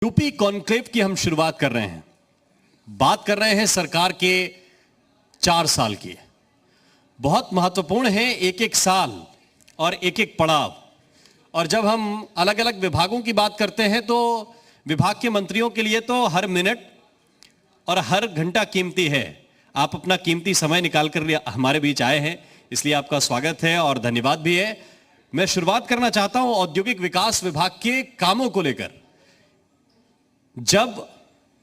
UP conclave की हम शुरुआत कर रहे हैं। बात कर रहे हैं सरकार के 4 साल की। बहुत महत्वपूर्ण है एक एक साल और एक एक पड़ाव। और जब हम अलग अलग विभागों की बात करते हैं तो विभाग के मंत्रियों के लिए तो हर मिनट और हर घंटा कीमती है। आप अपना कीमती समय निकाल कर हमारे बीच आए हैं, इसलिए आपका स्वागत है और धन्यवाद भी है। मैं शुरुआत करना चाहता हूं औद्योगिक विकास विभाग के कामों को लेकर। जब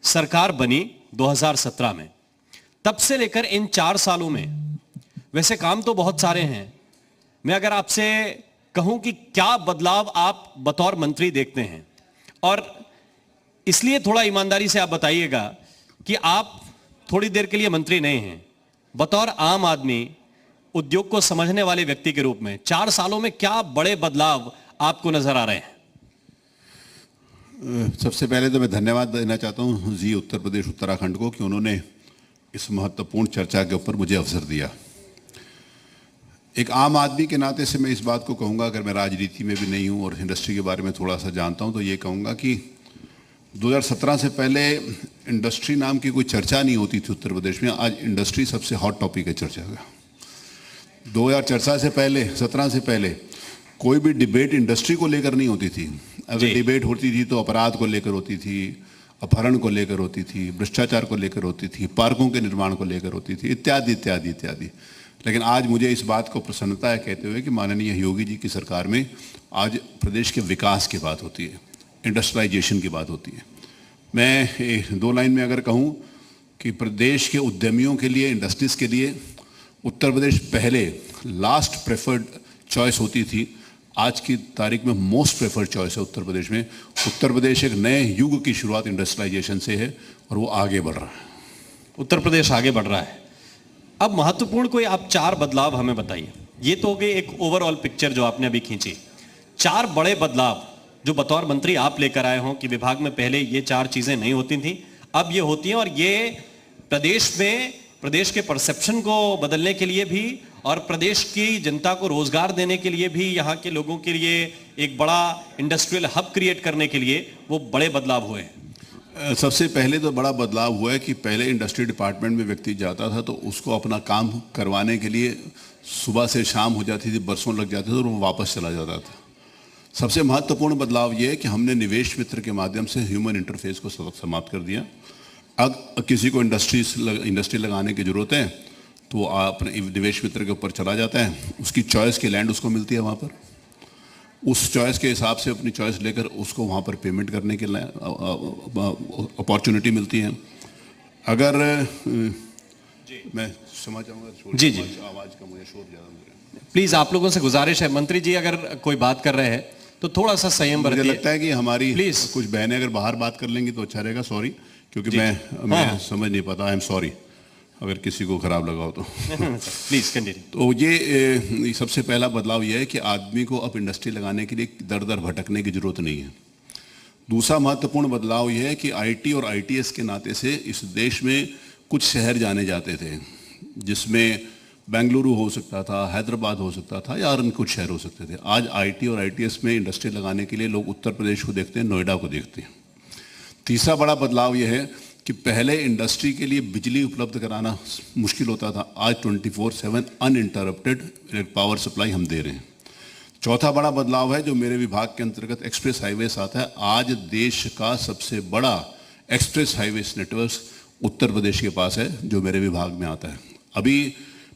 सरकार बनी 2017 में, तब से लेकर इन 4 सालों में वैसे काम तो बहुत सारे हैं। मैं अगर आपसे कहूं कि क्या बदलाव आप बतौर मंत्री देखते हैं, और इसलिए थोड़ा ईमानदारी से आप बताइएगा कि आप थोड़ी देर के लिए मंत्री नहीं हैं, बतौर आम आदमी उद्योग को समझने वाले व्यक्ति के रूप में 4 सालों में क्या बड़े बदलाव आपको नजर आ रहे हैं? सबसे पहले तो मैं धन्यवाद देना चाहता हूं जी उत्तर प्रदेश उत्तराखंड को कि उन्होंने इस महत्वपूर्ण चर्चा के ऊपर मुझे अवसर दिया। एक आम आदमी के नाते से मैं इस बात को कहूंगा, अगर मैं राजनीति में भी नहीं हूं और इंडस्ट्री के बारे में थोड़ा सा जानता हूं, तो ये कहूंगा कि 2017 से पहले इंडस्ट्री नाम की कोई चर्चा नहीं होती थी उत्तर प्रदेश में। आज इंडस्ट्री सबसे हॉट टॉपिक है चर्चा का। 2017 से पहले कोई भी डिबेट इंडस्ट्री को लेकर नहीं होती थी। अगर डिबेट होती थी तो अपराध को लेकर होती थी, अपहरण को लेकर होती थी, भ्रष्टाचार को लेकर होती थी, पार्कों के निर्माण को लेकर होती थी, इत्यादि इत्यादि इत्यादि। लेकिन आज मुझे इस बात को प्रसन्नता है कहते हुए कि माननीय योगी जी की सरकार में आज प्रदेश के विकास की बात होती है, इंडस्ट्रियलाइजेशन की बात होती है। मैं 2 लाइन में अगर कहूँ कि प्रदेश के उद्यमियों के लिए, इंडस्ट्रीज के लिए उत्तर प्रदेश पहले लास्ट प्रेफर्ड चॉइस होती थी, आज की तारीख में मोस्ट प्रेफर्ड चॉइस है उत्तर प्रदेश में। उत्तर प्रदेश एक नए युग की शुरुआत इंडस्ट्रियलाइजेशन से है और वो आगे बढ़ रहा है। उत्तर प्रदेश आगे बढ़ रहा है। अब महत्वपूर्ण कोई आप 4 बदलाव हमें बताइए। ये तो हो गई एक ओवरऑल पिक्चर जो आपने अभी खींची। 4 बड़े बदलाव जो बतौर मंत्री आप लेकर आए हों कि विभाग में पहले ये 4 चीजें नहीं होती थी, अब ये होती हैं, और ये प्रदेश में प्रदेश के परसेप्शन को बदलने के लिए भी और प्रदेश की जनता को रोजगार देने के लिए भी, यहाँ के लोगों के लिए एक बड़ा इंडस्ट्रियल हब क्रिएट करने के लिए वो बड़े बदलाव हुए हैं। सबसे पहले तो बड़ा बदलाव हुआ है कि पहले इंडस्ट्री डिपार्टमेंट में व्यक्ति जाता था तो उसको अपना काम करवाने के लिए सुबह से शाम हो जाती थी, बरसों लग जाते थे और वो वापस चला जाता था। सबसे महत्वपूर्ण बदलाव ये है कि हमने निवेश मित्र के माध्यम से ह्यूमन इंटरफेस को समाप्त कर दिया। अब किसी को इंडस्ट्री लगाने की जरूरत है तो अपने निवेश मित्र के ऊपर चला जाता है, उसकी चॉइस की लैंड उसको मिलती है वहाँ पर, उस चॉइस के हिसाब से अपनी चॉइस लेकर उसको वहाँ पर पेमेंट करने के अपॉर्चुनिटी मिलती है। अगर मैं समझ जाऊँगा जी आवाज़ का मुझे शोर ज़्यादा। प्लीज आप लोगों से गुजारिश है, मंत्री जी अगर कोई बात कर रहे हैं तो थोड़ा सा संयम बरतिए। मुझे लगता है कि हमारी प्लीज कुछ बहनें अगर बाहर बात कर लेंगी तो अच्छा रहेगा। सॉरी, क्योंकि मैं समझ नहीं पाता। आई एम सॉरी अगर किसी को खराब लगा हो तो। Please continue. तो ये सबसे पहला बदलाव ये है कि आदमी को अब इंडस्ट्री लगाने के लिए दर दर भटकने की जरूरत नहीं है। दूसरा महत्वपूर्ण बदलाव ये है कि आईटी और आईटीएस के नाते से इस देश में कुछ शहर जाने जाते थे, जिसमें बेंगलुरु हो सकता था, हैदराबाद हो सकता था, या और कुछ शहर हो सकते थे। आज आईटी और आईटीएस में इंडस्ट्री लगाने के लिए लोग उत्तर प्रदेश को देखते हैं, नोएडा को देखते हैं। तीसरा बड़ा बदलाव यह है कि पहले इंडस्ट्री के लिए बिजली उपलब्ध कराना मुश्किल होता था, आज 24/7 अनइंटरप्टेड पावर सप्लाई हम दे रहे हैं। चौथा बड़ा बदलाव है जो मेरे विभाग के अंतर्गत एक्सप्रेस हाईवेज आता है। आज देश का सबसे बड़ा express highways network Uttar Pradesh के पास है जो मेरे विभाग में आता है। अभी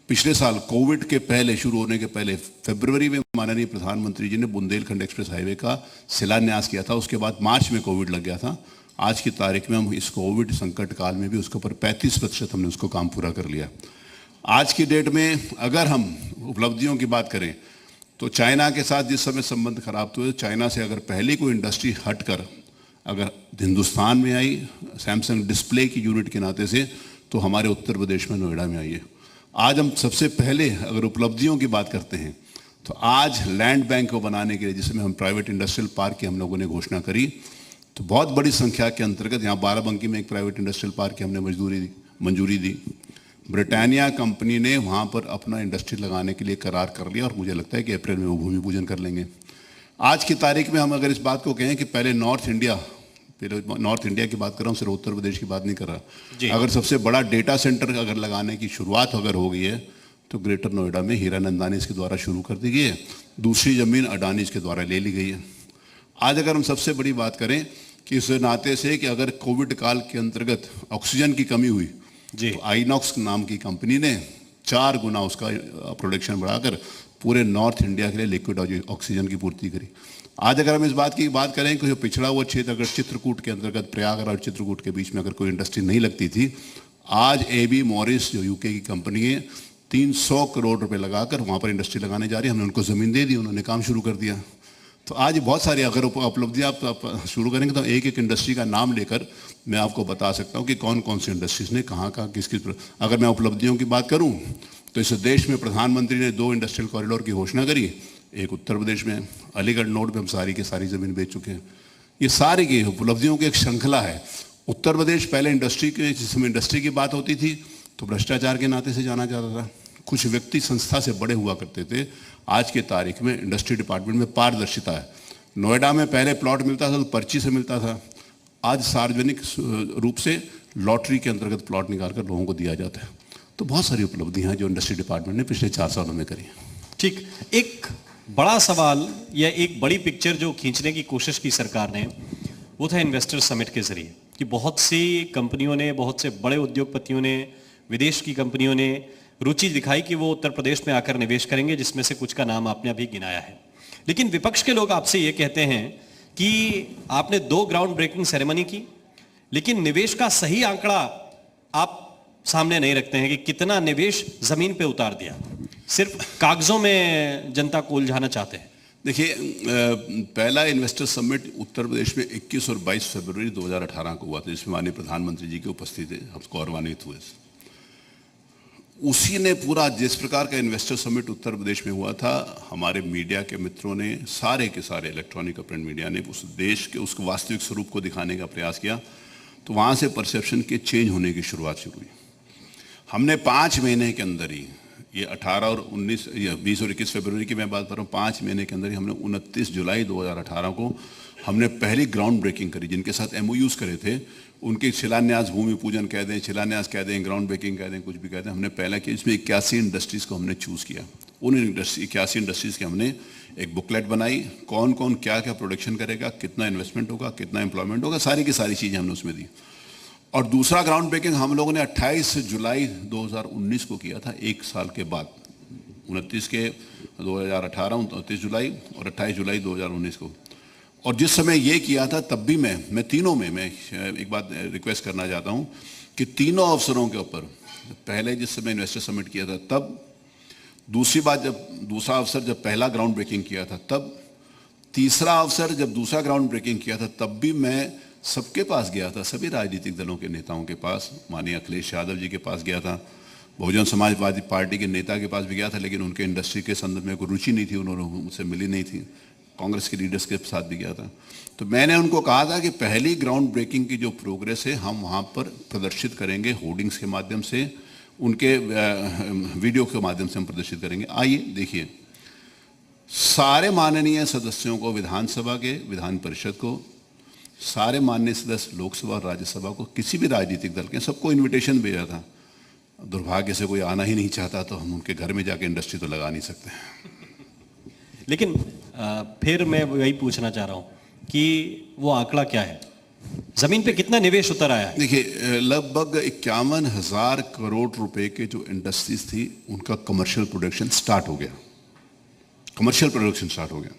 पिछले साल कोविड के पहले, शुरू होने के पहले फरवरी में माननीय प्रधानमंत्री जी ने बुंदेलखंड एक्सप्रेस हाईवे का शिलान्यास किया था। उसके बाद मार्च में कोविड लग गया था। आज की तारीख में हम इस कोविड संकट काल में भी उसके ऊपर 35% हमने उसको काम पूरा कर लिया। आज की डेट में अगर हम उपलब्धियों की बात करें तो चाइना के साथ जिस समय संबंध खराब हुए, चाइना से अगर पहले कोई इंडस्ट्री हटकर अगर हिंदुस्तान में आई सैमसंग डिस्प्ले की यूनिट के नाते से, तो हमारे उत्तर प्रदेश में नोएडा में आई है। आज हम सबसे पहले अगर उपलब्धियों की बात करते हैं तो आज लैंड बैंक को बनाने के लिए, जिसमें हम प्राइवेट इंडस्ट्रियल पार्क की हम लोगों ने घोषणा करी, तो बहुत बड़ी संख्या के अंतर्गत यहाँ बाराबंकी में एक प्राइवेट इंडस्ट्रियल पार्क की हमने मंजूरी दी। ब्रिटानिया कंपनी ने वहाँ पर अपना इंडस्ट्री लगाने के लिए करार कर लिया और मुझे लगता है कि अप्रैल में वो भूमि पूजन कर लेंगे। आज की तारीख में हम अगर इस बात को कहें कि पहले नॉर्थ इंडिया पहले नॉर्थ इंडिया की बात कर रहा हूँ, सिर्फ उत्तर प्रदेश की बात नहीं कर जी। रहा। अगर सबसे बड़ा डेटा सेंटर अगर लगाने की शुरुआत अगर हो गई है तो ग्रेटर नोएडा में हीरानंदानी इसके द्वारा शुरू कर दी गई है, दूसरी ज़मीन अडानी इसके द्वारा ले ली गई है। आज अगर हम सबसे बड़ी बात करें कि इस नाते से कि अगर कोविड काल के अंतर्गत ऑक्सीजन की कमी हुई जी। तो आइनॉक्स नाम की कंपनी ने 4 गुना उसका प्रोडक्शन बढ़ाकर पूरे नॉर्थ इंडिया के लिए लिक्विड ऑक्सीजन की पूर्ति करी। आज अगर हम इस बात की बात करें कि जो पिछड़ा हुआ क्षेत्र अगर चित्रकूट के अंतर्गत प्रयागराज और चित्रकूट के बीच में अगर कोई इंडस्ट्री नहीं लगती थी, आज AB मॉरिस जो यूके की कंपनी है 300 करोड़ रुपए लगाकर वहाँ पर इंडस्ट्री लगाने जा रही है। हमने उनको ज़मीन दे दी, उन्होंने काम शुरू कर दिया। तो आज बहुत सारी अगर उपलब्धियाँ आप शुरू करेंगे तो एक एक इंडस्ट्री का नाम लेकर मैं आपको बता सकता हूँ कि कौन कौन सी इंडस्ट्रीज़ ने कहाँ कहाँ किस किस। अगर मैं उपलब्धियों की बात करूँ तो इस देश में प्रधानमंत्री ने 2 इंडस्ट्रियल कॉरिडोर की घोषणा करी, एक उत्तर प्रदेश में अलीगढ़ नोड पे हम सारी की सारी ज़मीन बेच चुके हैं। ये सारी की उपलब्धियों की एक श्रृंखला है। उत्तर प्रदेश पहले इंडस्ट्री के जिसमें इंडस्ट्री की बात होती थी तो भ्रष्टाचार के नाते से जाना जाता था, कुछ व्यक्ति संस्था से बड़े हुआ करते थे। आज के तारीख में इंडस्ट्री डिपार्टमेंट में पारदर्शिता है। नोएडा में पहले प्लॉट मिलता था तो पर्ची से मिलता था, आज सार्वजनिक रूप से लॉटरी के अंतर्गत प्लॉट निकाल कर लोगों को दिया जाता है। तो बहुत सारी उपलब्धियां हैं जो इंडस्ट्री डिपार्टमेंट ने पिछले 4 सालों में करी। ठीक, एक बड़ा सवाल या एक बड़ी पिक्चर जो खींचने की कोशिश की सरकार ने, वो था इन्वेस्टर समिट के जरिए कि बहुत सी कंपनियों ने, बहुत से बड़े उद्योगपतियों ने, विदेश की कंपनियों ने रुचि दिखाई कि वो उत्तर प्रदेश में आकर निवेश करेंगे, जिसमें से कुछ का नाम आपने अभी गिनाया है। लेकिन विपक्ष के लोग आपसे ये कहते हैं कि आपने 2 ग्राउंड ब्रेकिंग सेरेमनी की, लेकिन निवेश का सही आंकड़ा आप सामने नहीं रखते हैं कि कितना निवेश जमीन पे उतार दिया, सिर्फ कागजों में जनता को उलझाना चाहते हैं। देखिए, पहला इन्वेस्टर समिट उत्तर प्रदेश में 21 और 22 फरवरी 2018 को हुआ था, जिसमें माननीय प्रधानमंत्री जी के उपस्थित थे, हम गौरवान्वित हुए। उसी ने पूरा जिस प्रकार का इन्वेस्टर समिट उत्तर प्रदेश में हुआ था, हमारे मीडिया के मित्रों ने, सारे के सारे इलेक्ट्रॉनिक और प्रिंट मीडिया ने उस देश के उस वास्तविक स्वरूप को दिखाने का प्रयास किया। तो वहाँ से परसेप्शन के चेंज होने की शुरुआत शुरू हुई। हमने 5 महीने के अंदर ही, ये 18 और 19 या 20 और 21 फरवरी की मैं बात कर रहा हूँ, 5 महीने के अंदर ही हमने 29 जुलाई 2018 को हमने पहली ग्राउंड ब्रेकिंग करी। जिनके साथ MOUs करे थे उनके शिलान्यास, भूमि पूजन कह दें, शिलान्यास कह दें, ग्राउंड ब्रेकिंग कह दें, कुछ भी कह दें, हमने पहला किया। इसमें 81 इंडस्ट्रीज़ को हमने चूज़ किया। उन 81 इंडस्ट्रीज़ के हमने एक बुकलेट बनाई, कौन कौन क्या क्या प्रोडक्शन करेगा, कितना इन्वेस्टमेंट होगा, कितना एम्प्लॉयमेंट होगा, सारी की सारी चीज़ें हमने उसमें दी। और दूसरा ग्राउंड ब्रेकिंग हम लोगों ने 28 जुलाई 2019 को किया था, 1 साल के बाद। 29 के 2018, 29 जुलाई और 28 जुलाई 2019 को। और जिस समय ये किया था तब भी मैं तीनों में मैं एक बात रिक्वेस्ट करना चाहता हूँ कि तीनों अवसरों के ऊपर, पहले जिस समय इन्वेस्टर समिट किया था तब, दूसरी बात जब दूसरा अवसर जब पहला ग्राउंड ब्रेकिंग किया था तब, तीसरा अवसर जब दूसरा ग्राउंड ब्रेकिंग किया था तब भी मैं सबके पास गया था, सभी राजनीतिक दलों के नेताओं के पास, माननीय अखिलेश यादव जी के पास गया था, बहुजन समाजवादी पार्टी के नेता के पास भी गया था, लेकिन उनके इंडस्ट्री के संदर्भ में कोई रुचि नहीं थी, उन्होंने मुझसे मिली नहीं थी। कांग्रेस के लीडर्स के साथ भी गया था। तो मैंने उनको कहा था कि पहली ग्राउंड ब्रेकिंग की जो प्रोग्रेस है हम वहाँ पर प्रदर्शित करेंगे, होर्डिंग्स के माध्यम से, उनके वीडियो के माध्यम से हम प्रदर्शित करेंगे। आइए देखिए, सारे माननीय सदस्यों को, विधानसभा के, विधान परिषद को, सारे माननीय सदस्य लोकसभा और राज्यसभा को, किसी भी राजनीतिक दल के, सबको इन्विटेशन भेजा था। दुर्भाग्य से कोई आना ही नहीं चाहता, तो हम उनके घर में जाके इंडस्ट्री तो लगा नहीं सकते। लेकिन फिर मैं वही पूछना चाह रहा हूं कि वो आंकड़ा क्या है, जमीन पे कितना निवेश उतर आया है? देखिए, लगभग 51,000 करोड़ रुपए के जो इंडस्ट्रीज थी उनका कमर्शियल प्रोडक्शन स्टार्ट हो गया। कमर्शियल प्रोडक्शन स्टार्ट हो गया।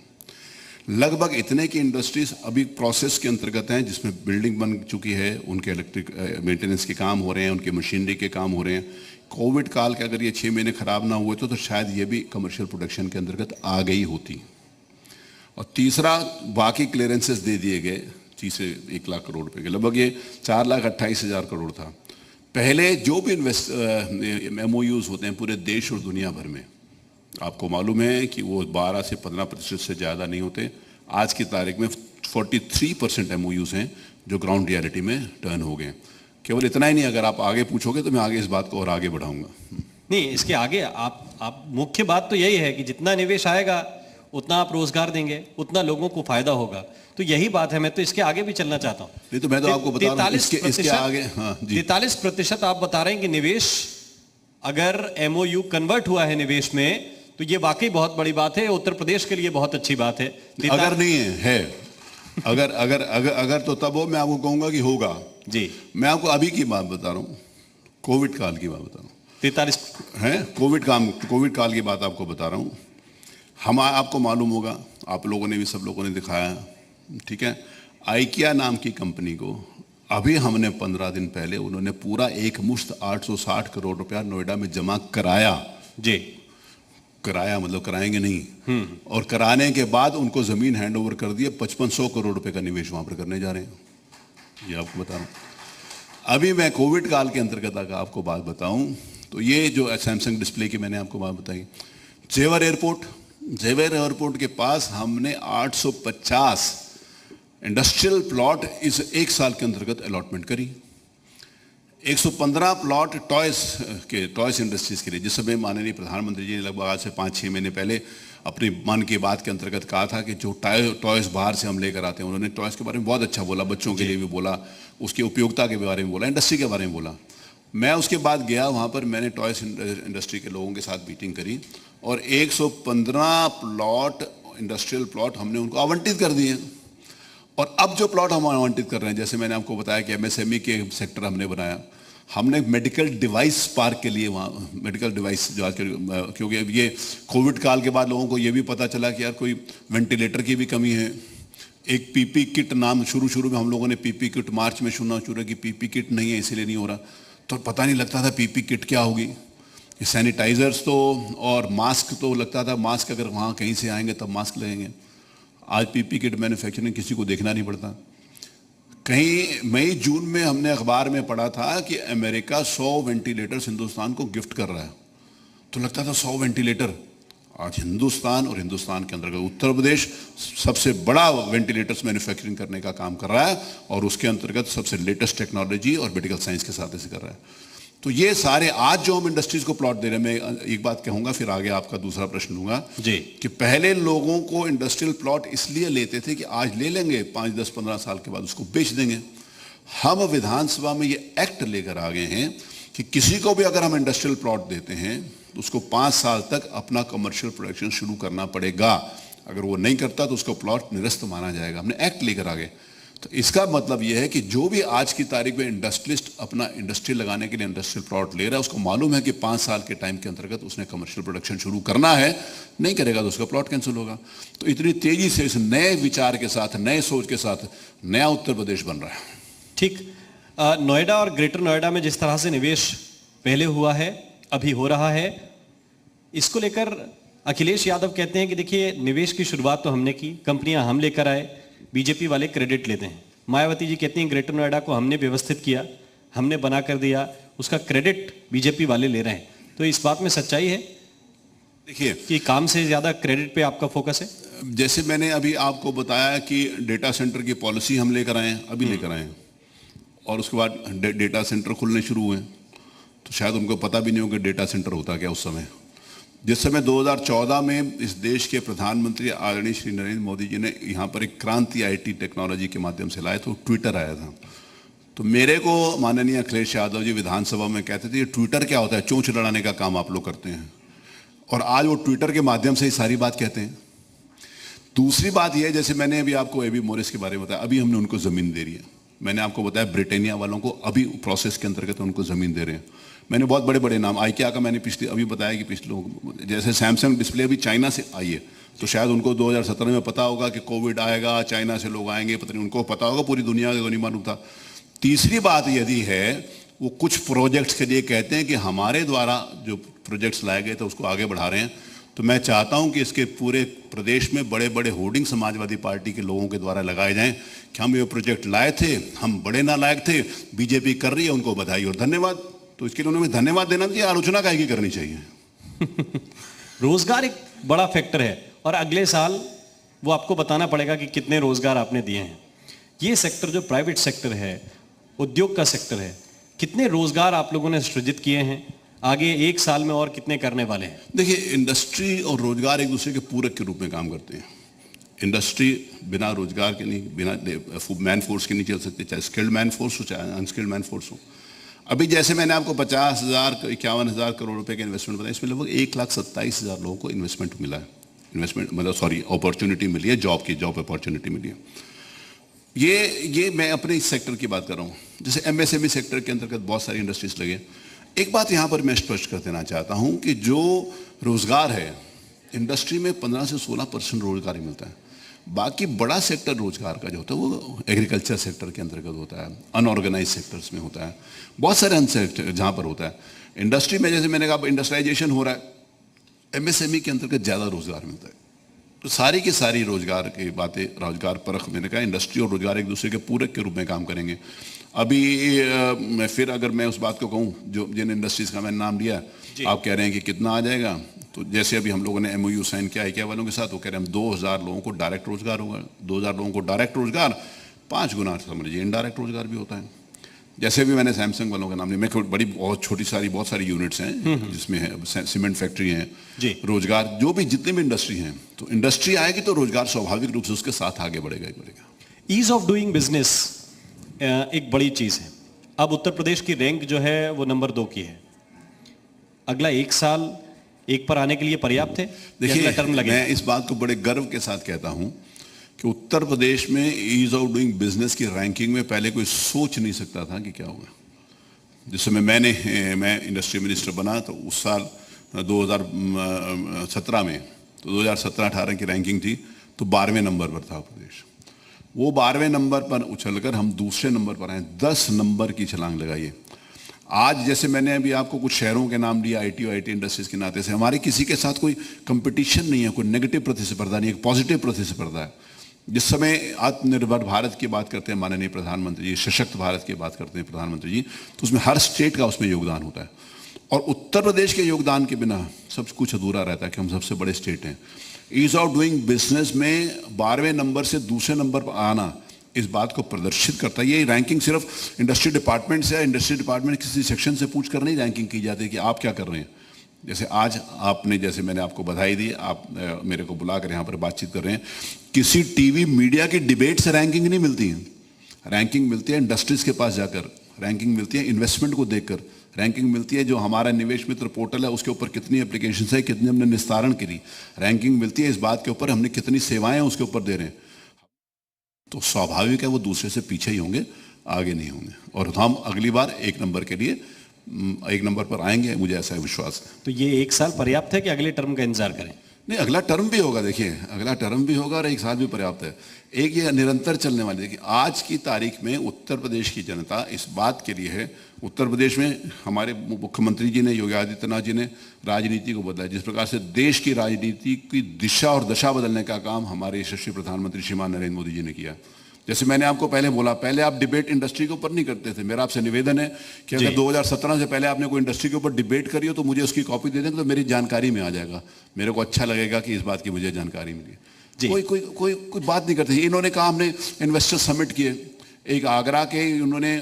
लगभग इतने की इंडस्ट्रीज अभी प्रोसेस के अंतर्गत हैं, जिसमें बिल्डिंग बन चुकी है, उनके इलेक्ट्रिक मेंटेनेंस के काम हो रहे हैं, उनके मशीनरी के काम हो रहे हैं। कोविड काल के अगर ये 6 महीने खराब ना हुए तो शायद ये भी कमर्शियल प्रोडक्शन के अंतर्गत आ गई होती। और तीसरा, बाकी क्लियरेंसेस दे दिए गए, तीसरे 1 लाख करोड़ रुपए के, लगभग ये 4,28,000 करोड़ था। पहले जो भी MOUs होते हैं पूरे देश और दुनिया भर में, आपको मालूम है कि वो 12 से 15% से ज़्यादा नहीं होते। आज की तारीख में 43% MOUs हैं जो ग्राउंड रियलिटी में टर्न हो गए। केवल इतना ही नहीं, अगर आप आगे पूछोगे तो मैं आगे इस बात को और आगे बढ़ाऊंगा। नहीं, इसके आगे आप मुख्य बात तो यही है कि जितना निवेश आएगा उतना आप रोजगार देंगे, उतना लोगों को फायदा होगा। तो यही बात है, मैं तो इसके आगे भी चलना चाहता हूँ। नहीं तो मैं तो आपको बता रहा हूँ इसके आगे। हाँ जी, 43% आप बता रहे हैं कि निवेश, अगर एमओयू कन्वर्ट हुआ है निवेश में, तो ये वाकई बहुत बड़ी बात है, उत्तर प्रदेश के लिए बहुत अच्छी बात है। अगर नहीं है अगर अगर अगर अगर तो तब वो मैं आपको कहूंगा कि होगा जी। मैं आपको अभी की बात बता रहा हूँ, कोविड काल की बात बता रहा हूँ। 43 है कोविड काल की बात आपको बता रहा हूँ। आपको मालूम होगा, आप लोगों ने भी, सब लोगों ने दिखाया, ठीक है। आइकिया नाम की कंपनी को अभी हमने 15 दिन पहले उन्होंने पूरा एक मुश्त 860 करोड़ रुपया नोएडा में जमा कराया जी। कराया मतलब कराएंगे नहीं, और कराने के बाद उनको जमीन हैंड ओवर कर दिए। 5500 करोड़ रुपए का निवेश वहां पर करने जा रहे हैं, ये आपको बता रहा हूं। अभी मैं कोविड काल के अंतर्गत अगर आपको बात बताऊं तो ये जो सैमसंग डिस्प्ले की मैंने आपको बात बताई, जेवर एयरपोर्ट के पास हमने 850 इंडस्ट्रियल प्लॉट इस एक साल के अंतर्गत अलॉटमेंट करी। 115 प्लॉट टॉयस इंडस्ट्रीज के लिए, जिस समय माननीय प्रधानमंत्री जी ने लगभग आज से 5-6 महीने पहले अपनी मन की बात के अंतर्गत कहा था कि जो टॉयस बाहर से हम लेकर आते हैं, उन्होंने टॉयस के बारे में बहुत अच्छा बोला, बच्चों के लिए भी बोला, उसकी उपयोगिता के बारे में बोला, इंडस्ट्री के बारे में बोला। मैं उसके बाद गया वहाँ पर, मैंने टॉयस इंडस्ट्री के लोगों के साथ मीटिंग करी और 115 प्लॉट, इंडस्ट्रियल प्लॉट हमने उनको आवंटित कर दिए। और अब जो प्लॉट हम आवंटित कर रहे हैं, जैसे मैंने आपको बताया कि एमएसएमई के सेक्टर हमने बनाया, हमने मेडिकल डिवाइस पार्क के लिए वहाँ मेडिकल डिवाइस जो आज क्योंकि अब ये कोविड काल के बाद लोगों को ये भी पता चला कि यार कोई वेंटिलेटर की भी कमी है। एक पीपी किट नाम शुरू में हम लोगों ने पीपी किट मार्च में सुनना शुरू कि पीपी किट नहीं है इसीलिए नहीं हो रहा, तो पता नहीं लगता था पीपी किट क्या होगी। ये सैनिटाइजर्स तो और मास्क तो लगता था मास्क अगर वहाँ कहीं से आएंगे तब मास्क लगेंगे। आज पीपी किट मैन्युफैक्चरिंग किसी को देखना नहीं पड़ता। कहीं मई जून में हमने अखबार में पढ़ा था कि अमेरिका 100 वेंटिलेटर्स हिंदुस्तान को गिफ्ट कर रहा है, तो लगता था 100 वेंटिलेटर। आज हिंदुस्तान और हिंदुस्तान के अंतर्गत उत्तर प्रदेश सबसे बड़ा वेंटिलेटर्स मैन्युफैक्चरिंग करने का काम कर रहा है और उसके अंतर्गत सबसे लेटेस्ट टेक्नोलॉजी और मेडिकल साइंस के साथ ऐसे कर रहा है। तो ये सारे आज जो हम इंडस्ट्रीज को प्लॉट दे रहे हैं, मैं एक बात कहूंगा फिर आगे आपका दूसरा प्रश्न लूंगा जी, कि पहले लोगों को इंडस्ट्रियल प्लॉट इसलिए लेते थे कि आज ले लेंगे, 5, 10, 15 साल के बाद उसको बेच देंगे। हम विधानसभा में ये एक्ट लेकर आ गए हैं कि किसी को भी अगर हम इंडस्ट्रियल प्लॉट देते हैं तो उसको 5 साल तक अपना कमर्शियल प्रोडक्शन शुरू करना पड़ेगा। अगर वो नहीं करता तो उसको प्लॉट निरस्त माना जाएगा। हमने एक्ट लेकर आ गए। तो इसका मतलब यह है कि जो भी आज की तारीख में इंडस्ट्रियलिस्ट अपना इंडस्ट्री लगाने के लिए इंडस्ट्रियल प्लॉट ले रहा है, उसको मालूम है कि 5 साल के टाइम के अंतर्गत उसने कमर्शियल प्रोडक्शन शुरू करना है, नहीं करेगा तो उसका प्लॉट कैंसिल होगा। तो इतनी तेजी से इस नए विचार के साथ, नए सोच के साथ नया उत्तर प्रदेश बन रहा है। ठीक। नोएडा और ग्रेटर नोएडा में जिस तरह से निवेश पहले हुआ है, अभी हो रहा है, इसको लेकर अखिलेश यादव कहते हैं कि देखिए निवेश की शुरुआत तो हमने की, कंपनियां हम लेकर आए, बीजेपी वाले क्रेडिट लेते हैं। मायावती जी कहती हैं ग्रेटर नोएडा को हमने व्यवस्थित किया, हमने बना कर दिया, उसका क्रेडिट बीजेपी वाले ले रहे हैं। तो इस बात में सच्चाई है देखिए कि काम से ज्यादा क्रेडिट पे आपका फोकस है? जैसे मैंने अभी आपको बताया कि डेटा सेंटर की पॉलिसी हम लेकर आए हैं, अभी लेकर आए हैं, और उसके बाद डेटा सेंटर खुलने शुरू हुए, तो शायद उनको पता भी नहीं होगा डेटा सेंटर होता क्या उस समय। जिस समय 2014 में इस देश के प्रधानमंत्री आदरणीय श्री नरेंद्र मोदी जी ने यहाँ पर एक क्रांति आईटी टेक्नोलॉजी के माध्यम से लाए, तो ट्विटर आया था। तो मेरे को माननीय अखिलेश यादव जी विधानसभा में कहते थे ये ट्विटर क्या होता है, चोंच लड़ाने का काम आप लोग करते हैं। और आज वो ट्विटर के माध्यम से ही सारी बात कहते हैं। दूसरी बात यह है, जैसे मैंने अभी आपको एबी मोरिस के बारे में बताया, अभी हमने उनको ज़मीन दे रही है। मैंने आपको बताया ब्रिटेनिया वालों को अभी प्रोसेस के अंतर्गत उनको ज़मीन दे रहे हैं। मैंने बहुत बड़े बड़े नाम, आइकिया का मैंने पिछले अभी बताया कि पिछले जैसे सैमसंग डिस्प्ले अभी चाइना से आई है, तो शायद उनको 2017 में पता होगा कि कोविड आएगा, चाइना से लोग आएंगे, पता नहीं उनको पता होगा, पूरी दुनिया को नहीं मालूम था। तीसरी बात यदि है, वो कुछ प्रोजेक्ट्स के लिए कहते हैं कि हमारे द्वारा जो प्रोजेक्ट्स लाए गए थे उसको आगे बढ़ा रहे हैं। तो मैं चाहता हूं कि इसके पूरे प्रदेश में बड़े बड़े होर्डिंग समाजवादी पार्टी के लोगों के द्वारा लगाए जाएं कि हम ये प्रोजेक्ट लाए थे, हम बड़े नालायक थे, बीजेपी कर रही है, उनको बधाई और धन्यवाद। तो इसके लिए उन्हें धन्यवाद देना चाहिए, आलोचना काहे की करनी चाहिए। रोजगार एक बड़ा फैक्टर है और अगले साल वो आपको बताना पड़ेगा कि कितने रोजगार आपने दिए हैं। ये सेक्टर जो प्राइवेट सेक्टर है, उद्योग का सेक्टर है, कितने रोजगार आप लोगों ने सृजित किए हैं? आगे एक साल में और कितने करने वाले हैं? देखिए, इंडस्ट्री और रोजगार एक दूसरे के पूरक के रूप में काम करते हैं। इंडस्ट्री बिना रोजगार के नहीं, बिना मैन फोर्स के नहीं चल सकती, चाहे स्किल्ड मैन फोर्स हो चाहे अनस्किल्ड मैन फोर्स हो। अभी जैसे मैंने आपको 50,000 51,000 करोड़ रुपए के इन्वेस्टमेंट बताया, इसमें लगभग 1,27,000 लोगों को इन्वेस्टमेंट मिला है। इन्वेस्टमेंट मतलब सॉरी अपॉर्चुनिटी मिली है, जॉब अपॉर्चुनिटी मिली है। ये मैं अपने इस सेक्टर की बात कर रहा हूँ। जैसे एमएसएमई सेक्टर के अंतर्गत बहुत सारी इंडस्ट्रीज लगे। एक बात यहाँ पर मैं स्पष्ट कर देना चाहता हूँ कि जो रोजगार है इंडस्ट्री में 15 से 16% रोजगार ही मिलता है। बाकी बड़ा सेक्टर रोजगार का जो होता है वो एग्रीकल्चर सेक्टर के अंतर्गत होता है, अनऑर्गेनाइज सेक्टर्स में होता है, बहुत सारे अन्य सेक्टर जहाँ पर होता है। इंडस्ट्री में जैसे मैंने कहा इंडस्ट्रियलाइजेशन हो रहा है, एमएसएमई के अंतर्गत ज़्यादा रोजगार मिलता है। तो सारी की सारी रोजगार की बातें, रोजगार परख, मैंने कहा इंडस्ट्री और रोजगार एक दूसरे के पूरक के रूप में काम करेंगे। अभी मैं फिर अगर मैं उस बात को कहूँ, जो जिन इंडस्ट्रीज का मैंने नाम लिया, आप कह रहे हैं कि कितना आ जाएगा, तो जैसे अभी हम लोगों ने MOU साइन किया IKEA वालों के साथ, वो कह रहे हैं हम 2,000 लोगों को डायरेक्ट रोजगार होगा। 2,000 लोगों को डायरेक्ट रोजगार, 5 गुना समझिए इनडायरेक्ट रोजगार भी होता है। जैसे भी मैंने सैमसंग वालों का नाम लिया, मैं बहुत सारी यूनिट्स हैं जिसमें है सीमेंट फैक्ट्री हैं, रोजगार जो भी जितने भी इंडस्ट्री हैं, तो इंडस्ट्री आएगी तो रोजगार स्वाभाविक रूप से उसके साथ आगे बढ़ेगा ही बढ़ेगा। ईज ऑफ डूइंग बिजनेस एक बड़ी चीज है। अब उत्तर प्रदेश की रैंक जो है वो नंबर 2 की है। अगला एक साल एक पर आने के लिए पर्याप्त है? देखिए, मैं इस बात को बड़े गर्व के साथ कहता हूं कि उत्तर प्रदेश में ईज ऑफ डूइंग बिजनेस की रैंकिंग में पहले कोई सोच नहीं सकता था कि क्या होगा। जिस समय मैं इंडस्ट्री मिनिस्टर बना तो उस साल 2017 में, तो 2017-18 की रैंकिंग थी, तो 12वें नंबर पर था प्रदेश। वो 12वें नंबर पर उछलकर हम दूसरे नंबर पर आए, 10 नंबर की छलांग लगाइए। आज जैसे मैंने अभी आपको कुछ शहरों के नाम दिया IT और IT इंडस्ट्रीज के नाते से, हमारे किसी के साथ कोई कंपटीशन नहीं है, कोई नेगेटिव प्रतिस्पर्धा नहीं है, एक पॉजिटिव प्रतिस्पर्धा है। जिस समय आत्मनिर्भर भारत की बात करते हैं माननीय प्रधानमंत्री जी, सशक्त भारत की बात करते हैं प्रधानमंत्री जी, तो उसमें हर स्टेट का उसमें योगदान होता है। और उत्तर प्रदेश के योगदान के बिना सब कुछ अधूरा रहता है कि हम सबसे बड़े स्टेट हैं। ईज ऑफ डूइंग बिजनेस में 12वें नंबर से दूसरे नंबर पर आना इस बात को प्रदर्शित करता है। ये रैंकिंग सिर्फ इंडस्ट्री डिपार्टमेंट से, इंडस्ट्री डिपार्टमेंट किसी सेक्शन से पूछ कर नहीं रैंकिंग की जाती है कि आप क्या कर रहे हैं। जैसे आज आपने, जैसे मैंने आपको बधाई दी, आप मेरे को बुलाकर यहाँ पर बातचीत कर रहे हैं, किसी टीवी मीडिया की डिबेट से रैंकिंग नहीं मिलती है। रैंकिंग मिलती है इंडस्ट्रीज के पास जाकर, रैंकिंग मिलती है इन्वेस्टमेंट को देखकर, रैंकिंग मिलती है जो हमारा निवेश मित्र पोर्टल है उसके ऊपर कितनी एप्लीकेशन है, कितनी हमने निस्तारण करी, रैंकिंग मिलती है इस बात के ऊपर हमने कितनी सेवाएं उसके ऊपर दे रहे हैं। तो स्वाभाविक है वो दूसरे से पीछे ही होंगे, आगे नहीं होंगे, और हम अगली बार 1 नंबर के लिए 1 नंबर पर आएंगे, मुझे ऐसा विश्वास है। तो ये 1 साल पर्याप्त है कि अगले टर्म का इंतजार करें? नहीं, अगला टर्म भी होगा। देखिए, अगला टर्म भी होगा और 1 साल भी पर्याप्त है। एक ये निरंतर चलने वाली, देखिए आज की तारीख में उत्तर प्रदेश की जनता इस बात के लिए है, उत्तर प्रदेश में हमारे मुख्यमंत्री जी ने, योगी आदित्यनाथ जी ने राजनीति को बदला। जिस प्रकार से देश की राजनीति की दिशा और दशा बदलने का काम हमारे यशस्वी प्रधानमंत्री श्रीमान नरेंद्र मोदी जी ने किया। जैसे मैंने आपको पहले बोला, पहले आप डिबेट इंडस्ट्री के ऊपर नहीं करते थे। मेरा आपसे निवेदन है कि अगर 2017 से पहले आपने कोई इंडस्ट्री के ऊपर डिबेट करी हो तो मुझे उसकी कॉपी दे देंगे, तो मेरी जानकारी में आ जाएगा, मेरे को अच्छा लगेगा कि इस बात की मुझे जानकारी मिली। कोई बात नहीं करते। इन्होंने कहा हमने इन्वेस्टर समिट किए, एक आगरा के उन्होंने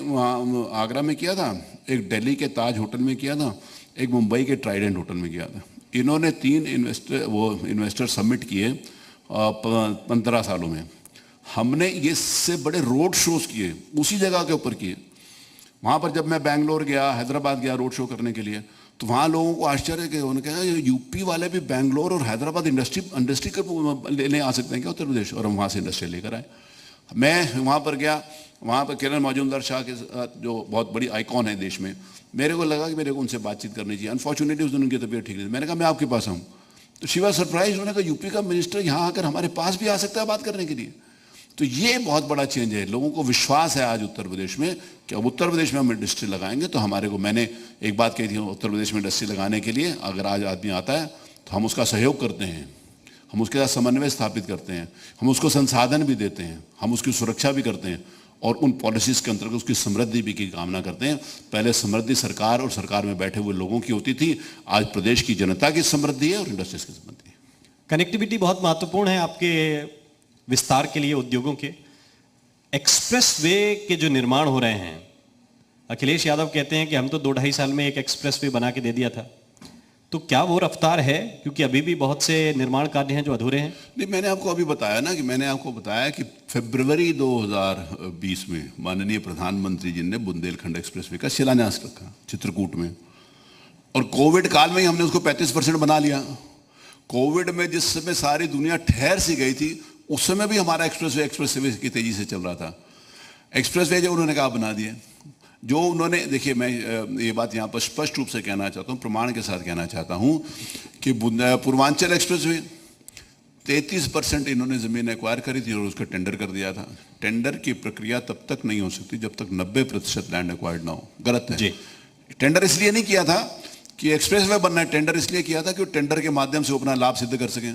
आगरा में किया था, एक दिल्ली के ताज होटल में किया था, एक मुंबई के ट्राइडेंट होटल में किया था। इन्होंने 3 इन्वेस्टर समिट किए 15 सालों में। हमने ये से बड़े रोड शोज किए उसी जगह के ऊपर किए। वहाँ पर जब मैं बैंगलोर गया, हैदराबाद गया रोड शो करने के लिए, तो वहाँ लोगों को आश्चर्य कि उन्होंने कहा यूपी वाले भी बैंगलोर और हैदराबाद इंडस्ट्री लेने आ सकते हैं क्या उत्तर प्रदेश, और हम वहाँ से इंडस्ट्री लेकर आए। मैं वहाँ पर गया, वहाँ पर किरण मजूमदार शाह के जो बहुत बड़ी आइकॉन है देश में, मेरे को लगा कि मेरे को उनसे बातचीत करनी चाहिए। अनफॉर्चुनेटली उस दिन उनकी तबीयत ठीक नहीं थी। मैंने कहा मैं आपके पास आऊँ, तो शी वाज सरप्राइज। उन्होंने कहा यूपी का मिनिस्टर यहाँ आकर हमारे पास भी आ सकता है बात करने के लिए। तो ये बहुत बड़ा चेंज है। लोगों को विश्वास है आज उत्तर प्रदेश में कि अब उत्तर प्रदेश में हम इंडस्ट्री लगाएंगे तो हमारे को, मैंने एक बात कही थी उत्तर प्रदेश में इंडस्ट्री लगाने के लिए, अगर आज आदमी आता है तो हम उसका सहयोग करते हैं, हम उसके साथ समन्वय स्थापित करते हैं, हम उसको संसाधन भी देते हैं, हम उसकी सुरक्षा भी करते हैं, और उन पॉलिसीज़ के अंतर्गत उसकी समृद्धि भी की कामना करते हैं। पहले समृद्धि सरकार और सरकार में बैठे हुए लोगों की होती थी, आज प्रदेश की जनता की समृद्धि है और इंडस्ट्रीज की समृद्धि है। कनेक्टिविटी बहुत महत्वपूर्ण है आपके विस्तार के लिए, उद्योगों के। एक्सप्रेस वे के जो निर्माण हो रहे हैं अखिलेश यादव कहते हैं कि हम तो 2-2.5 साल में एक एक्सप्रेसवे बना के दे दिया था। तो क्या वो रफ्तार है? क्योंकि अभी भी बहुत से निर्माण कार्य हैं जो अधूरे हैं। नहीं, मैंने आपको अभी बताया ना कि मैंने आपको बताया कि फरवरी 2020 में माननीय प्रधानमंत्री जी ने बुंदेलखंड एक्सप्रेसवे का शिलान्यास रखा चित्रकूट में, और कोविड काल में ही हमने उसको 35% बना लिया। कोविड में जिस समय सारी दुनिया ठहर सी गई थी, उस समय भी हमारा एक्सप्रेसवे की तेजी से चल रहा था। एक्सप्रेसवे जो उन्होंने कहा बना दिए, जो उन्होंने, देखिए मैं ये बात यहाँ पर स्पष्ट रूप से कहना चाहता हूँ, प्रमाण के साथ कहना चाहता हूँ कि पूर्वांचल एक्सप्रेसवे 33% इन्होंने ज़मीन एक्वायर करी थी और उसका टेंडर कर दिया था। टेंडर की प्रक्रिया तब तक नहीं हो सकती जब तक 90% लैंड एक्वायर्ड ना हो। गलत है जी। टेंडर इसलिए नहीं किया था कि एक्सप्रेसवे बनना है, टेंडर इसलिए किया था कि वो टेंडर के माध्यम से अपना लाभ सिद्ध कर सकें।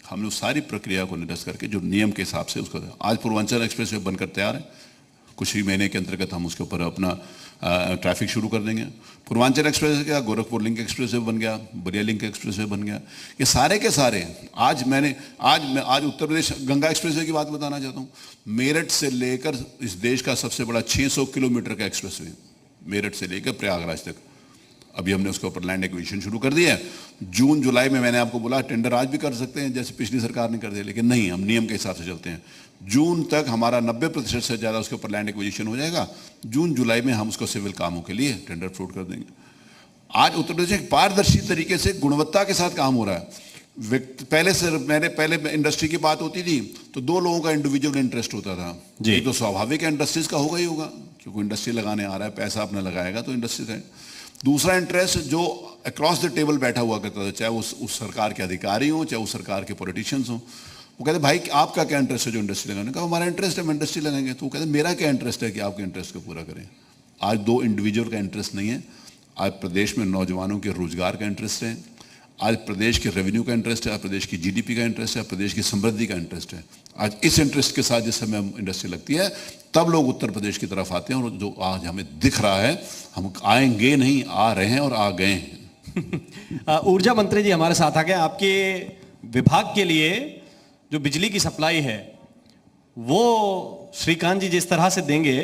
हमने उस सारी प्रक्रिया को निरस्त करके जो नियम के हिसाब से उसको, आज पूर्वांचल एक्सप्रेसवे बनकर तैयार है। कुछ ही महीने के अंतर्गत हम उसके ऊपर अपना ट्रैफिक शुरू कर देंगे। पूर्वांचल एक्सप्रेसवे क्या, गोरखपुर लिंक एक्सप्रेसवे बन गया, बलिया लिंक एक्सप्रेसवे बन गया। ये सारे के सारे आज आज उत्तर प्रदेश गंगा एक्सप्रेसवे की बात बताना चाहता हूँ। मेरठ से लेकर इस देश का सबसे बड़ा 600 किलोमीटर का एक्सप्रेसवे, मेरठ से लेकर प्रयागराज तक, अभी हमने उसके ऊपर लैंड एक्विजिशन शुरू कर दिया है। जून जुलाई में मैंने आपको बोला टेंडर आज भी कर सकते हैं जैसे पिछली सरकार ने कर दिया, लेकिन नहीं, हम नियम के हिसाब से चलते हैं। जून तक हमारा 90% से ज़्यादा उसके ऊपर लैंड एक्विजिशन हो जाएगा। जून जुलाई में हम उसको सिविल कामों के लिए टेंडर फ्लोट कर देंगे। आज उत्तर प्रदेश एक पारदर्शी तरीके से गुणवत्ता के साथ काम हो रहा है। पहले इंडस्ट्री की बात होती थी तो 2 लोगों का इंडिविजुअल इंटरेस्ट होता था। ये तो स्वाभाविक है, इंडस्ट्रीज का होगा ही होगा, क्योंकि इंडस्ट्री लगाने आ रहा है, पैसा अपना लगाएगा तो इंडस्ट्री है। दूसरा इंटरेस्ट जो अक्रॉस द टेबल बैठा हुआ करता था, चाहे उस सरकार के अधिकारी हो, चाहे उस सरकार के पॉलिटिशियंस हो, वो कहते भाई आपका क्या इंटरेस्ट है जो इंडस्ट्री लगाने का? हमारा इंटरेस्ट है, हम इंडस्ट्री लगाएंगे। तो वो कहते मेरा क्या इंटरेस्ट है कि आपके इंटरेस्ट को पूरा करें। आज 2 इंडिविजुअल का इंटरेस्ट नहीं है, आज प्रदेश में नौजवानों के रोजगार का इंटरेस्ट है, आज प्रदेश के रेवेन्यू का इंटरेस्ट है, आज प्रदेश की जीडीपी का इंटरेस्ट है, प्रदेश की समृद्धि का इंटरेस्ट है। आज इस इंटरेस्ट के साथ जिस समय इंडस्ट्री लगती है तब लोग उत्तर प्रदेश की तरफ आते हैं, और जो आज हमें दिख रहा है, हम आएंगे नहीं, आ रहे हैं और आ गए हैं। ऊर्जा मंत्री जी हमारे साथ आ गए। आपके विभाग के लिए जो बिजली की सप्लाई है वो श्रीकांत जी जिस तरह से देंगे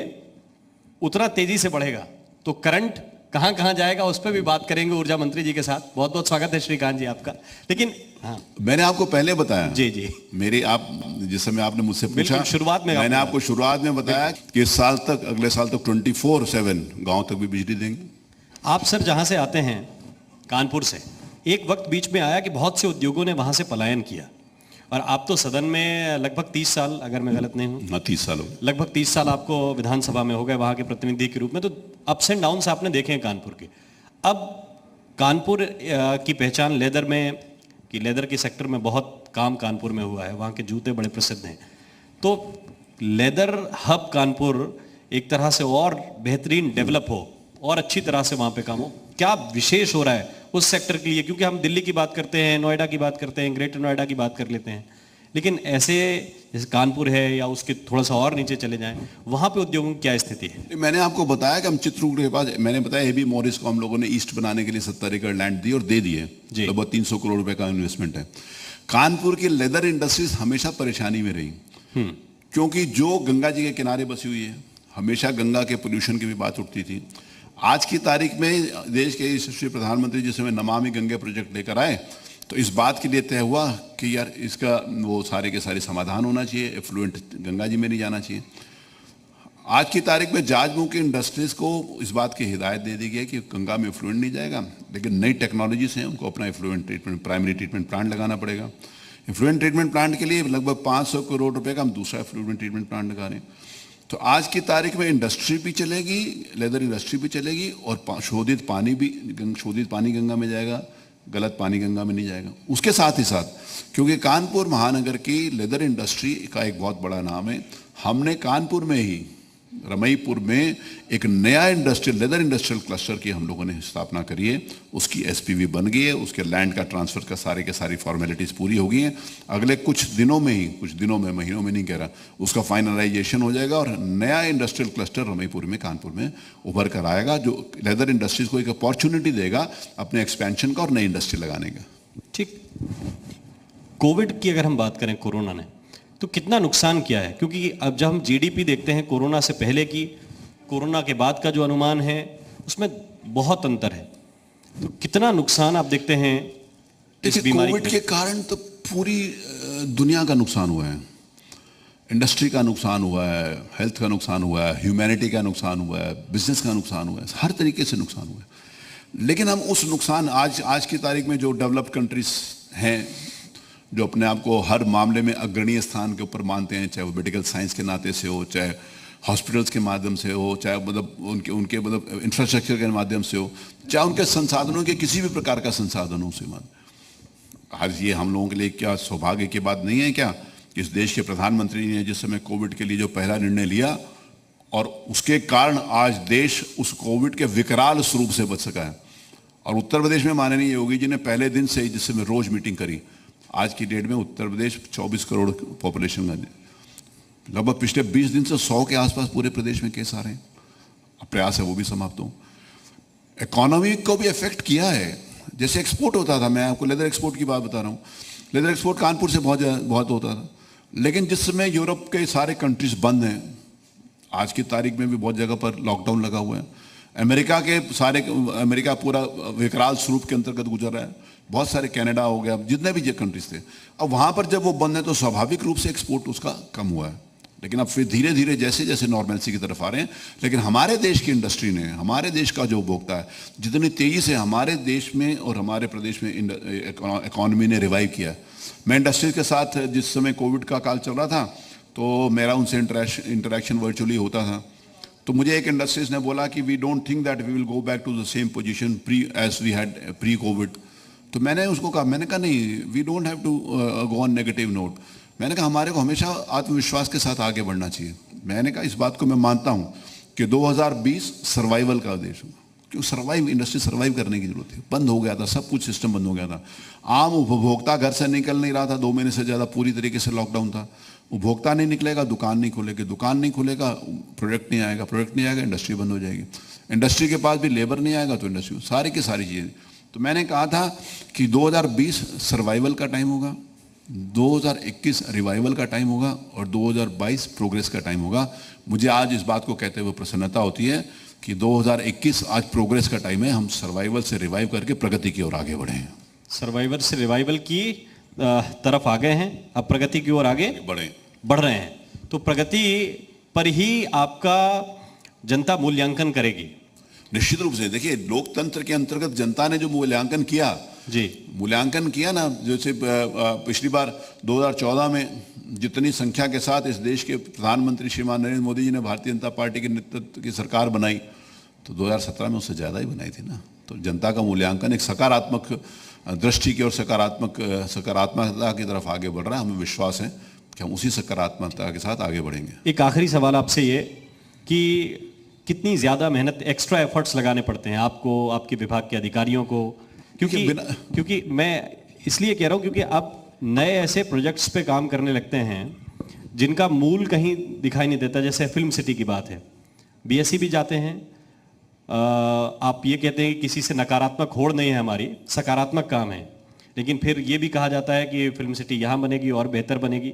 उतना तेजी से बढ़ेगा, तो करंट कहां कहां जाएगा उस पर भी बात करेंगे ऊर्जा मंत्री जी के साथ। बहुत बहुत स्वागत है श्रीकांत जी आपका। लेकिन हाँ, मैंने आपको पहले बताया जी मेरी, आप जिस समय आपने मुझसे पूछा शुरुआत में मैंने आपको शुरुआत में बताया कि इस साल तक, अगले साल तक 24/7 गांव तक भी बिजली देंगे। आप सर जहां से आते हैं कानपुर से, एक वक्त बीच में आया कि बहुत से उद्योगों ने वहां से पलायन किया, और आप तो सदन में लगभग 30 साल, अगर मैं गलत नहीं हूँ, 30 साल हो गए, लगभग 30 साल आपको विधानसभा में हो गए वहां के प्रतिनिधि के रूप में, तो अप्स एंड डाउन्स आपने देखे हैं कानपुर के। अब कानपुर की पहचान लेदर में, कि लेदर के सेक्टर में बहुत काम कानपुर में हुआ है, वहाँ के जूते बड़े प्रसिद्ध हैं, तो लेदर हब कानपुर एक तरह से और बेहतरीन डेवलप हो और अच्छी तरह से वहाँ पे काम हो, क्या विशेष हो रहा है उस सेक्टर के लिए? क्योंकि हम दिल्ली की बात करते हैं, नोएडा की बात करते हैं, ग्रेटर नोएडा की बात कर लेते हैं, लेकिन ऐसे जैसे कानपुर है या उसके थोड़ा सा और नीचे चले जाएं, वहाँ पे उद्योगों की क्या स्थिति है? मैंने आपको बताया कि हम चित्रकूट के पास, मैंने बताया एबी मॉरिस को हम लोगों ने ईस्ट बनाने के लिए 70 एकड़ लैंड दी और दे दिए, लगभग 300 करोड़ रुपए का इन्वेस्टमेंट है। कानपुर की लेदर इंडस्ट्रीज हमेशा परेशानी में रही, क्योंकि जो गंगा जी के किनारे बसी हुई है, हमेशा गंगा के पोल्यूशन की भी बात उठती थी। आज की तारीख में देश के यशस्वी प्रधानमंत्री जिस समय नमामि गंगे प्रोजेक्ट लेकर आए, तो इस बात के लिए तय हुआ कि यार इसका वो सारे के सारे समाधान होना चाहिए, एफ्लुएंट गंगा जी में नहीं जाना चाहिए। आज की तारीख में जाजमऊ की इंडस्ट्रीज को इस बात की हिदायत दे दी गई कि गंगा में एफ्लुएंट नहीं जाएगा, लेकिन नई टेक्नोलॉजी से उनको अपना effluent treatment, primary treatment plant लगाना पड़ेगा। एफ्लुएंट ट्रीटमेंट प्लांट के लिए लगभग 500 करोड़ रुपए का हम दूसरा एफ्लुएंट ट्रीटमेंट प्लांट लगा रहे हैं। तो आज की तारीख में इंडस्ट्री भी चलेगी, लेदर इंडस्ट्री भी चलेगी, और शोधित पानी गंगा में जाएगा, गलत पानी गंगा में नहीं जाएगा। उसके साथ ही साथ, क्योंकि कानपुर महानगर की लेदर इंडस्ट्री का एक बहुत बड़ा नाम है, हमने कानपुर में ही रमईपुर में एक नया लेदर इंडस्ट्रियल क्लस्टर की हम लोगों ने स्थापना करी है। उसकी एसपीवी बन गई है, उसके लैंड का ट्रांसफर का सारे के सारी फॉर्मेलिटीज पूरी हो गई हैं। अगले कुछ दिनों में, महीनों में नहीं कह रहा, उसका फाइनलाइजेशन हो जाएगा और नया इंडस्ट्रियल क्लस्टर रमईपुर में, कानपुर में उभर कर आएगा, जो लेदर इंडस्ट्रीज को एक अपॉर्चुनिटी देगा अपने एक्सपेंशन का और नई इंडस्ट्री लगाने का। ठीक, कोविड की अगर हम बात करें, कोरोना ने तो कितना नुकसान किया है? क्योंकि अब जब हम जीडीपी देखते हैं कोरोना से पहले की कोरोना के बाद का जो अनुमान है उसमें बहुत अंतर है। तो कितना नुकसान आप देखते हैं इस देखिए, बीमारी कोविड के कारण तो पूरी दुनिया का नुकसान हुआ है। इंडस्ट्री का नुकसान हुआ है, हेल्थ का नुकसान हुआ है, ह्यूमैनिटी का नुकसान हुआ है, बिजनेस का नुकसान हुआ है, हर तरीके से नुकसान हुआ है। लेकिन हम उस नुकसान आज की तारीख में जो डेवलप्ड कंट्रीज हैं, जो अपने आप को हर मामले में अग्रणीय स्थान के ऊपर मानते हैं, चाहे वो मेडिकल साइंस के नाते से हो, चाहे हॉस्पिटल्स के माध्यम से हो, चाहे मतलब उनके मतलब इंफ्रास्ट्रक्चर के माध्यम से हो, चाहे उनके संसाधनों के किसी भी प्रकार का संसाधनों से आज ये हम लोगों के लिए क्या सौभाग्य की बात नहीं है क्या, इस देश के प्रधानमंत्री ने जिस समय कोविड के लिए जो पहला निर्णय लिया और उसके कारण आज देश उस कोविड के विकराल स्वरूप से बच सका है। और उत्तर प्रदेश में माननीय योगी जी ने पहले दिन से ही, जिस समय रोज मीटिंग करी, आज की डेट में उत्तर प्रदेश 24 करोड़ पॉपुलेशन का, लगभग पिछले 20 दिन से 100 के आसपास पूरे प्रदेश में केस आ रहे हैं। अब प्रयास है वो भी समाप्त हो। इकोनॉमी को भी इफेक्ट किया है। जैसे एक्सपोर्ट होता था, मैं आपको लेदर एक्सपोर्ट की बात बता रहा हूँ, लेदर एक्सपोर्ट कानपुर से बहुत होता था, लेकिन जिस समय यूरोप के सारे कंट्रीज बंद हैं, आज की तारीख में भी बहुत जगह पर लॉकडाउन लगा हुआ है, अमेरिका पूरा विकराल स्वरूप के अंतर्गत गुजर रहा है, बहुत सारे कनाडा हो गया, जितने भी कंट्रीज थे, अब वहाँ पर जब वो बंद है तो स्वाभाविक रूप से एक्सपोर्ट उसका कम हुआ है। लेकिन अब फिर धीरे धीरे जैसे जैसे नॉर्मलसी की तरफ आ रहे हैं, लेकिन हमारे देश की इंडस्ट्री ने, हमारे देश का जो उपभोक्ता है, जितनी तेज़ी से हमारे देश में और हमारे प्रदेश में इकोनॉमी ने रिवाइव किया है। मैं इंडस्ट्रीज के साथ जिस समय कोविड का काल चल रहा था तो मेरा उनसे इंटरेक्शन वर्चुअली होता था, तो मुझे एक इंडस्ट्रीज ने बोला कि we don't think that we will go back to the same position as we had pre COVID. तो मैंने उसको कहा, मैंने कहा नहीं, we don't have to go on negative note. मैंने कहा हमारे को हमेशा आत्मविश्वास के साथ आगे बढ़ना चाहिए। मैंने कहा इस बात को मैं मानता हूँ कि 2020 सर्वाइवल का देश होगा, क्योंकि इंडस्ट्री सर्वाइव करने की जरूरत है। बंद हो गया था, सब कुछ सिस्टम बंद हो गया था, आम उपभोक्ता घर से निकल नहीं रहा था, 2 महीने से ज़्यादा पूरी तरीके से लॉकडाउन था। उपभोक्ता नहीं निकलेगा, दुकान नहीं खुलेगा, प्रोडक्ट नहीं आएगा, इंडस्ट्री बंद हो जाएगी। इंडस्ट्री के पास भी लेबर नहीं आएगा तो इंडस्ट्री, सारी की सारी चीज़ें। तो मैंने कहा था कि 2020 सर्वाइवल का टाइम होगा, 2021 रिवाइवल का टाइम होगा और 2022 प्रोग्रेस का टाइम होगा। मुझे आज इस बात को कहते हुए प्रसन्नता होती है कि 2021 आज प्रोग्रेस का टाइम है। हम सर्वाइवल से रिवाइव करके प्रगति की ओर आगे बढ़े हैं। सर्वाइवल से रिवाइवल की तरफ आ गए हैं, अब प्रगति की ओर आगे बढ़ रहे हैं। तो प्रगति पर ही आपका जनता मूल्यांकन करेगी। निश्चित रूप से। देखिए, लोकतंत्र के अंतर्गत जनता ने जो मूल्यांकन किया ना, जैसे पिछली बार 2014 में जितनी संख्या के साथ इस देश के प्रधानमंत्री श्रीमान नरेंद्र मोदी जी ने भारतीय जनता पार्टी के नेतृत्व की सरकार बनाई, तो 2017 में उससे ज़्यादा ही बनाई थी ना। तो जनता का मूल्यांकन एक सकारात्मक दृष्टि की और सकारात्मकता की तरफ आगे बढ़ रहा है। हमें विश्वास है कि हम उसी सकारात्मकता के साथ आगे बढ़ेंगे। एक आखिरी सवाल आपसे ये कि कितनी ज़्यादा मेहनत, एक्स्ट्रा एफर्ट्स लगाने पड़ते हैं आपको, आपके विभाग के अधिकारियों को? क्योंकि मैं इसलिए कह रहा हूँ क्योंकि आप नए ऐसे प्रोजेक्ट्स पे काम करने लगते हैं जिनका मूल कहीं दिखाई नहीं देता। जैसे फिल्म सिटी की बात है, बीएससी भी जाते हैं, आप ये कहते हैं कि किसी से नकारात्मक होड़ नहीं है, हमारी सकारात्मक काम है, लेकिन फिर ये भी कहा जाता है कि फिल्म सिटी यहाँ बनेगी और बेहतर बनेगी,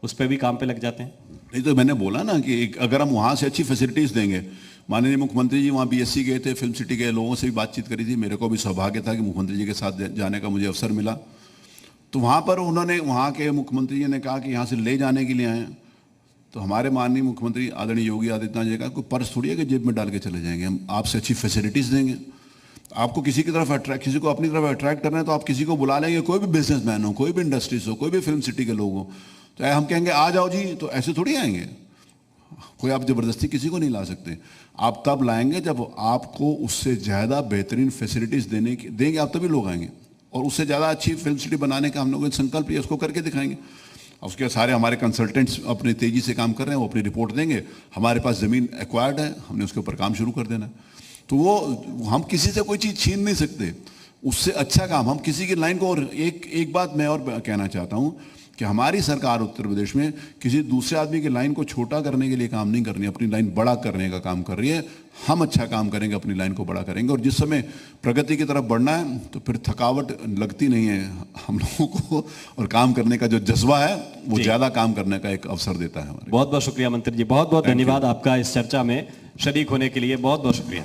उस पर भी काम पे लग जाते हैं। नहीं तो मैंने बोला ना कि अगर हम वहाँ से अच्छी फैसिलिटीज़ देंगे, माननीय मुख्यमंत्री जी वहाँ बीएससी गए थे, फिल्म सिटी के लोगों से भी बातचीत करी थी, मेरे को भी सौभाग्य था कि मुख्यमंत्री जी के साथ जाने का मुझे अवसर मिला। तो वहाँ पर वहाँ के मुख्यमंत्री जी ने कहा कि यहाँ से ले जाने के लिए आए, तो हमारे माननीय मुख्यमंत्री आदरणीय योगी आदित्यनाथ जी ने कहा कोई पर्स थोड़ी है कि जेब में डाल के चले जाएंगे, हम आपसे अच्छी फैसिलिटीज़ देंगे। आपको किसी को अपनी तरफ अट्रैक्ट करना है तो आप किसी को बुला लेंगे, कोई भी बिजनेसमैन हो, कोई भी इंडस्ट्रीज हो, कोई भी फिल्म सिटी के लोग हो, तो हम कहेंगे आ जाओ जी, तो ऐसे थोड़ी आएंगे। कोई आप ज़बरदस्ती किसी को नहीं ला सकते। आप तब लाएंगे जब आपको उससे ज़्यादा बेहतरीन फैसिलिटीज़ देंगे, आप तभी लोग आएंगे। और उससे ज़्यादा अच्छी फिल्म सिटी बनाने का हम लोगों का संकल्प है, उसको करके दिखाएंगे। उसके सारे हमारे कंसल्टेंट्स अपनी तेज़ी से काम कर रहे हैं, वो अपनी रिपोर्ट देंगे। हमारे पास ज़मीन एक्वायर्ड है, हमने उसके ऊपर काम शुरू कर देना है। तो वो हम किसी से कोई चीज़ छीन नहीं सकते, उससे अच्छा काम हम किसी की लाइन को। और एक बात मैं और कहना चाहता हूँ कि हमारी सरकार उत्तर प्रदेश में किसी दूसरे आदमी की लाइन को छोटा करने के लिए काम नहीं कर रही है, अपनी लाइन बड़ा करने का काम कर रही है। हम अच्छा काम करेंगे, अपनी लाइन को बड़ा करेंगे, और जिस समय प्रगति की तरफ बढ़ना है तो फिर थकावट लगती नहीं है हम लोगों को, और काम करने का जो जज्बा है वो ज़्यादा काम करने का एक अवसर देता है हमारे। बहुत बहुत शुक्रिया मंत्री जी, बहुत बहुत धन्यवाद आपका इस चर्चा में शरीक होने के लिए बहुत बहुत शुक्रिया।